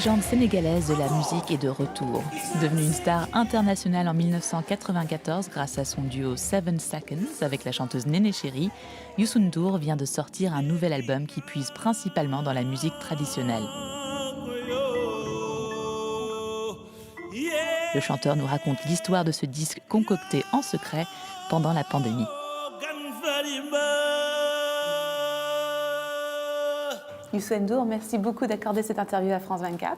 légende sénégalaise de la musique est de retour. Devenu une star internationale en 1994 grâce à son duo 7 Seconds avec la chanteuse Néné Chéri, Youssou N'Dour vient de sortir un nouvel album qui puise principalement dans la musique traditionnelle. Le chanteur nous raconte l'histoire de ce disque concocté en secret pendant la pandémie. Youssou N'Dour, merci beaucoup d'accorder cette interview à France 24.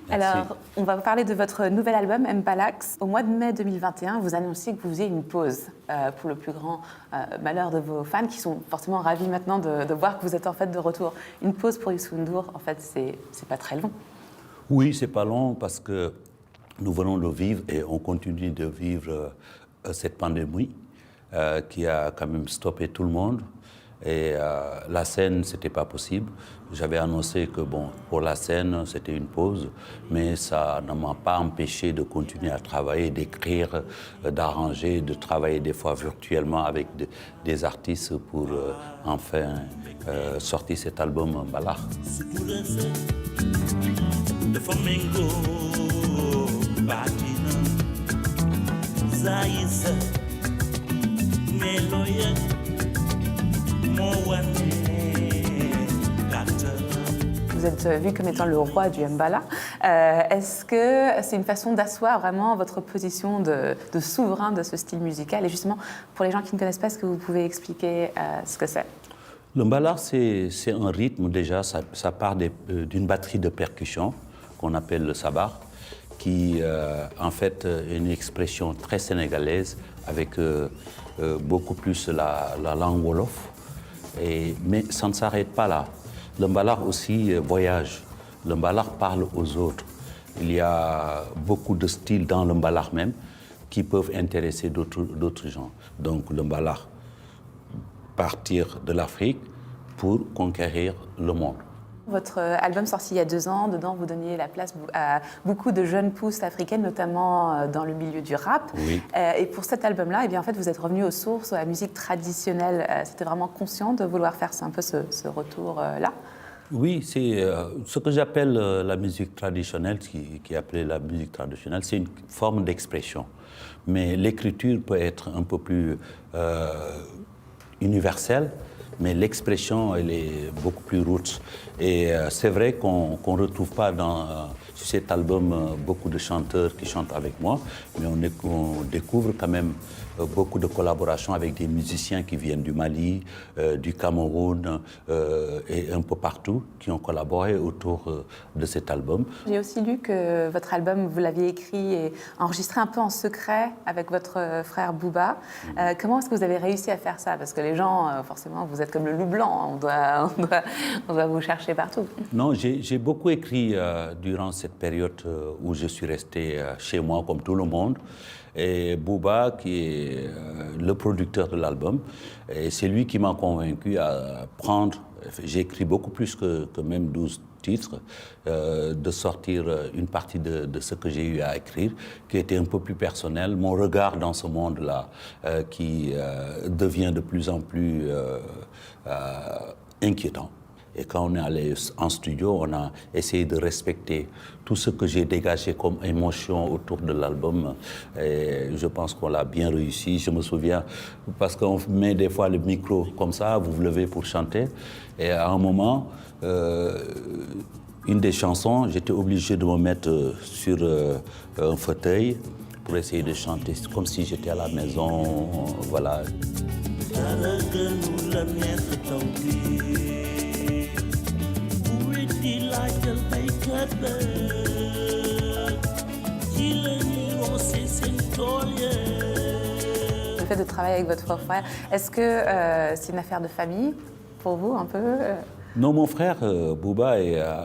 Merci. Alors, on va vous parler de votre nouvel album, Mbalax. Au mois de mai 2021, vous annonciez que vous faisiez une pause pour le plus grand malheur de vos fans, qui sont forcément ravis maintenant de voir que vous êtes en fait de retour. Une pause pour Youssou N'Dour, en fait, c'est pas très long. Oui, c'est pas long parce que nous venons de vivre et on continue de vivre cette pandémie qui a quand même stoppé tout le monde. Et la scène, c'était pas possible. J'avais annoncé que bon, pour la scène, c'était une pause, mais ça ne m'a pas empêché de continuer à travailler, d'écrire, d'arranger, de travailler des fois virtuellement avec des artistes pour enfin sortir cet album Mbalax. Vous êtes vu comme étant le roi du Mbala. Est-ce que c'est une façon d'asseoir vraiment votre position de souverain de ce style musical? Et justement, pour les gens qui ne connaissent pas, est-ce que vous pouvez expliquer ce que c'est? Le Mbalax, c'est un rythme déjà, ça part d'une batterie de percussion qu'on appelle le sabar, qui en fait est une expression très sénégalaise avec beaucoup plus la langue wolof. Mais ça ne s'arrête pas là. Le Mbalax aussi voyage. Le Mbalax parle aux autres. Il y a beaucoup de styles dans le Mbalax même qui peuvent intéresser d'autres gens. Donc le Mbalax, partir de l'Afrique pour conquérir le monde. Votre album sorti il y a 2 ans, dedans vous donniez la place à beaucoup de jeunes pousses africaines, notamment dans le milieu du rap. Oui. Et pour cet album-là, eh bien, en fait, vous êtes revenu aux sources, à la musique traditionnelle. C'était vraiment conscient de vouloir faire un peu ce retour-là? Oui, c'est ce que j'appelle la musique traditionnelle, qui est appelée la musique traditionnelle, c'est une forme d'expression. Mais l'écriture peut être un peu plus universelle, mais l'expression, elle est beaucoup plus roots. Et c'est vrai qu'on ne retrouve pas dans cet album beaucoup de chanteurs qui chantent avec moi, mais on découvre quand même beaucoup de collaborations avec des musiciens qui viennent du Mali, du Cameroun et un peu partout, qui ont collaboré autour de cet album. J'ai aussi lu que votre album, vous l'aviez écrit et enregistré un peu en secret avec votre frère Booba. Comment est-ce que vous avez réussi à faire ça? Parce que les gens, forcément, vous êtes comme le loup blanc, on doit vous chercher partout. Non, j'ai beaucoup écrit durant cette période où je suis resté chez moi comme tout le monde. Et Booba, qui est le producteur de l'album, c'est lui qui m'a convaincu à prendre, j'ai écrit beaucoup plus que même 12 titres, de sortir une partie de ce que j'ai eu à écrire, qui était un peu plus personnel, mon regard dans ce monde-là, qui devient de plus en plus inquiétant. Et quand on est allé en studio, on a essayé de respecter tout ce que j'ai dégagé comme émotion autour de l'album. Et je pense qu'on l'a bien réussi. Je me souviens, parce qu'on met des fois le micro comme ça, vous vous levez pour chanter. Et à un moment, une des chansons, j'étais obligé de me mettre sur un fauteuil pour essayer de chanter comme si j'étais à la maison. Voilà. Le fait de travailler avec votre frère, est-ce que c'est une affaire de famille pour vous un peu? Non, mon frère Booba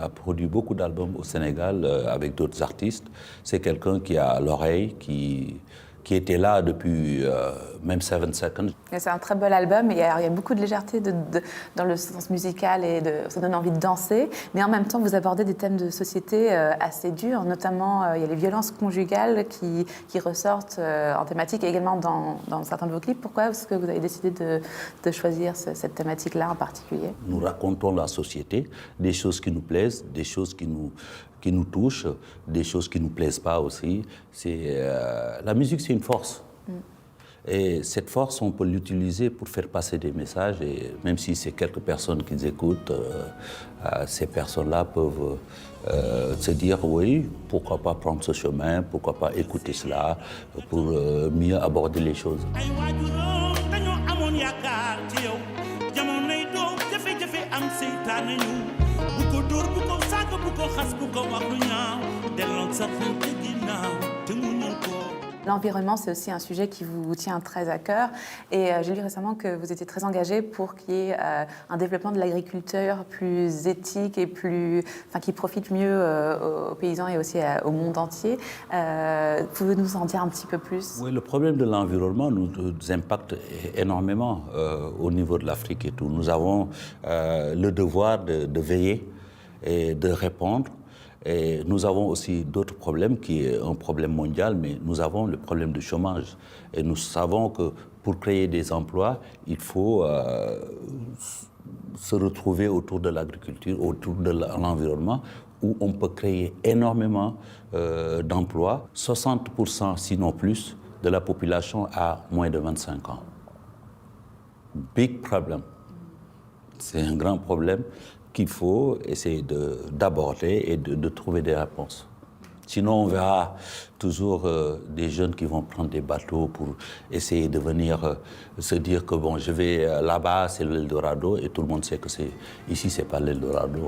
a produit beaucoup d'albums au Sénégal avec d'autres artistes. C'est quelqu'un qui a l'oreille, qui était là depuis même 7 Seconds. C'est un très bel album, et il y a beaucoup de légèreté dans le sens musical et ça donne envie de danser, mais en même temps vous abordez des thèmes de société assez durs, notamment il y a les violences conjugales qui ressortent en thématique, et également dans certains de vos clips. Pourquoi est-ce que vous avez décidé de choisir cette thématique-là en particulier? Nous racontons la société, des choses qui nous plaisent, des choses qui qui nous touchent, des choses qui ne nous plaisent pas aussi. La musique, c'est une force. Et cette force, on peut l'utiliser pour faire passer des messages. Et même si c'est quelques personnes qui écoutent, ces personnes-là peuvent se dire oui, pourquoi pas prendre ce chemin, pourquoi pas écouter cela pour mieux aborder les choses. L'environnement, c'est aussi un sujet qui vous tient très à cœur. Et j'ai lu récemment que vous étiez très engagé pour qu'il y ait un développement de l'agriculture plus éthique et qui profite mieux aux paysans et aussi au monde entier. Pouvez-vous nous en dire un petit peu plus? Oui, le problème de l'environnement nous impacte énormément au niveau de l'Afrique et tout. Nous avons le devoir de veiller et de répondre. Et nous avons aussi d'autres problèmes, qui est un problème mondial, mais nous avons le problème du chômage. Et nous savons que pour créer des emplois, il faut se retrouver autour de l'agriculture, autour de l'environnement, où on peut créer énormément d'emplois. 60%, sinon plus, de la population a moins de 25 ans. Big problem. C'est un grand problème qu'il faut essayer d'aborder et de trouver des réponses. Sinon, on verra toujours des jeunes qui vont prendre des bateaux pour essayer de venir se dire que bon, je vais là-bas, c'est l'Eldorado, et tout le monde sait que ici, c'est pas l'Eldorado.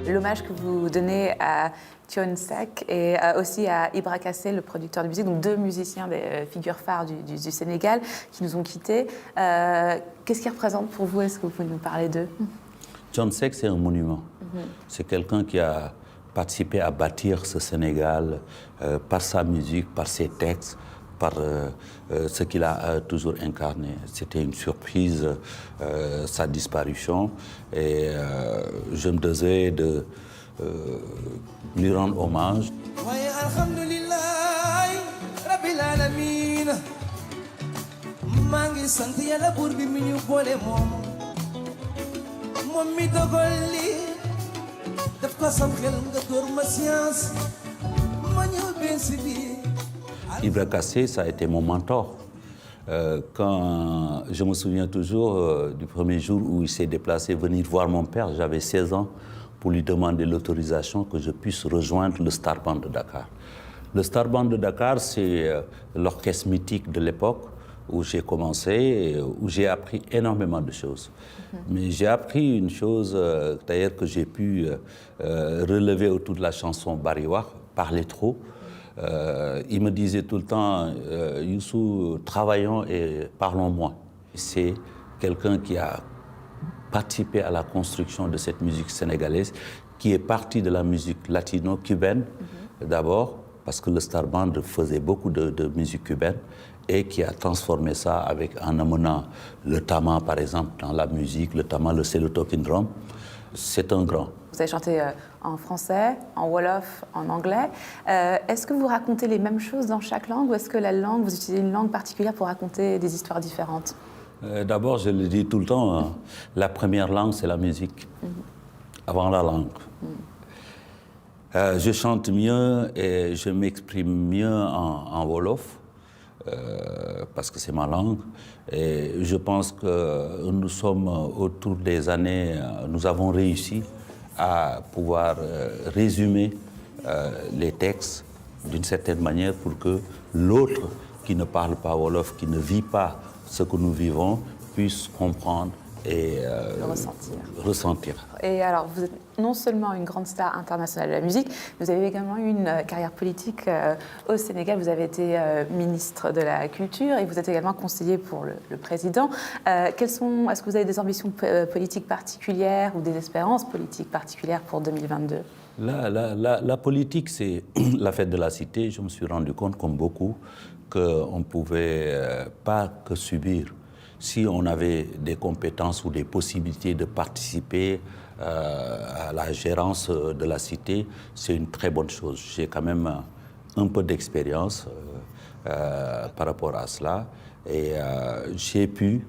L'hommage que vous donnez à Thione Seck et aussi à Ibra Kassé, le producteur de musique, donc deux musiciens, des figures phares du Sénégal, qui nous ont quittés. Qu'est-ce qu'ils représentent pour vous? Est-ce que vous pouvez nous parler d'eux? Thione Seck, c'est un monument. C'est quelqu'un qui a participé à bâtir ce Sénégal par sa musique, par ses textes, par ce qu'il a toujours incarné. C'était une surprise, sa disparition, et je me devais de lui rendre hommage. Ibra Kassé, ça a été mon mentor. Quand je me souviens toujours du premier jour où il s'est déplacé venir voir mon père, j'avais 16 ans, pour lui demander l'autorisation que je puisse rejoindre le Star Band de Dakar. Le Star Band de Dakar, c'est l'orchestre mythique de l'époque où j'ai commencé, et où j'ai appris énormément de choses. Mais j'ai appris une chose, d'ailleurs, que j'ai pu relever autour de la chanson Bariwak, Parler trop. Il me disait tout le temps, Youssou, travaillons et parlons moins. C'est quelqu'un qui a participé à la construction de cette musique sénégalaise, qui est partie de la musique latino-cubaine d'abord, parce que le Star Band faisait beaucoup de musique cubaine, et qui a transformé ça en amenant le tama, par exemple, dans la musique, le tama, c'est le talking drum. C'est un grand. Vous avez chanté en français, en wolof, en anglais. Est-ce que vous racontez les mêmes choses dans chaque langue, ou est-ce que vous utilisez une langue particulière pour raconter des histoires différentes? D'abord, je le dis tout le temps, hein, la première langue, c'est la musique, avant la langue. Je chante mieux et je m'exprime mieux en wolof, parce que c'est ma langue. Et je pense que nous sommes autour des années, nous avons réussi à pouvoir résumer les textes d'une certaine manière pour que l'autre qui ne parle pas wolof, qui ne vit pas ce que nous vivons, puisse comprendre et ressentir. Et alors, vous êtes non seulement une grande star internationale de la musique, mais vous avez également eu une carrière politique au Sénégal. Vous avez été ministre de la Culture et vous êtes également conseiller pour le président. Est-ce que vous avez des ambitions politiques particulières ou des espérances politiques particulières pour 2022? La politique, c'est la fête de la cité. Je me suis rendu compte, comme beaucoup, qu'on ne pouvait pas que subir. Si on avait des compétences ou des possibilités de participer à la gérance de la cité, c'est une très bonne chose. J'ai quand même un peu d'expérience par rapport à cela. Et j'ai pu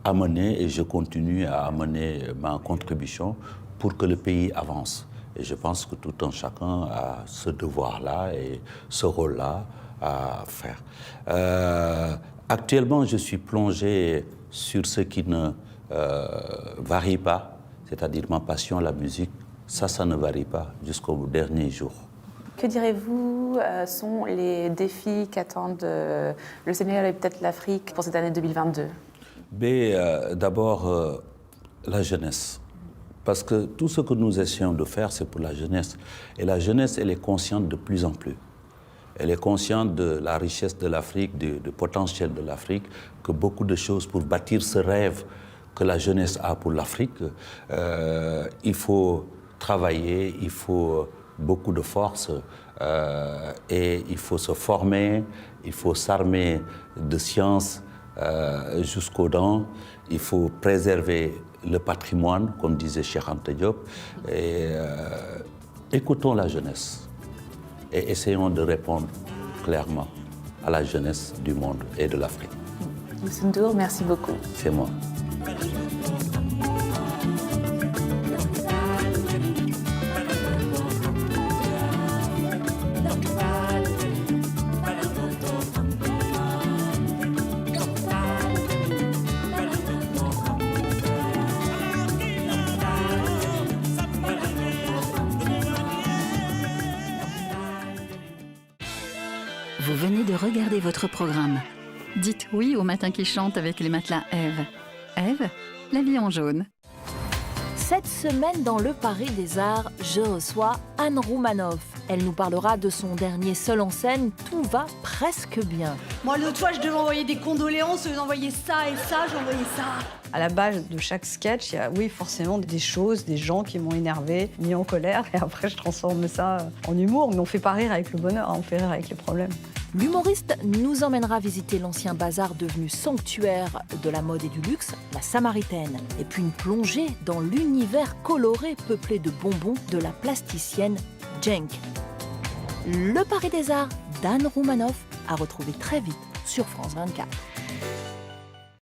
amener, et je continue à amener ma contribution pour que le pays avance. Et je pense que tout un chacun a ce devoir-là et ce rôle-là à faire. Actuellement, je suis plongé sur ce qui ne varie pas, c'est-à-dire ma passion, la musique. Ça ne varie pas jusqu'au dernier jour. Que direz-vous sont les défis qu'attendent le Sénégal et peut-être l'Afrique pour cette année 2022? D'abord, la jeunesse. Parce que tout ce que nous essayons de faire, c'est pour la jeunesse. Et la jeunesse, elle est consciente de plus en plus. Elle est consciente de la richesse de l'Afrique, du potentiel de l'Afrique, que beaucoup de choses pour bâtir ce rêve que la jeunesse a pour l'Afrique, il faut travailler, il faut beaucoup de force et il faut se former, il faut s'armer de sciences jusqu'aux dents, il faut préserver le patrimoine, comme disait Cheikh Anta Diop, et écoutons la jeunesse et essayons de répondre clairement à la jeunesse du monde et de l'Afrique. Youssou N'Dour, merci beaucoup. C'est moi. Vous venez de regarder votre programme. Dites oui au matin qui chante avec les matelas Ève. Ève, la vie en jaune. Cette semaine, dans le Paris des Arts, je reçois Anne Roumanoff. Elle nous parlera de son dernier seul en scène, Tout va presque bien. Moi, l'autre fois, je devais envoyer des condoléances, j'ai envoyé ça et ça, j'ai envoyé ça. À la base de chaque sketch, il y a, oui, forcément des choses, des gens qui m'ont énervé, mis en colère, et après, je transforme ça en humour. Mais on fait pas rire avec le bonheur, on fait rire avec les problèmes. L'humoriste nous emmènera visiter l'ancien bazar devenu sanctuaire de la mode et du luxe, la Samaritaine. Et puis une plongée dans l'univers coloré peuplé de bonbons de la plasticienne Cenk. Le Paris des Arts d'Anne Roumanoff à retrouver très vite sur France 24.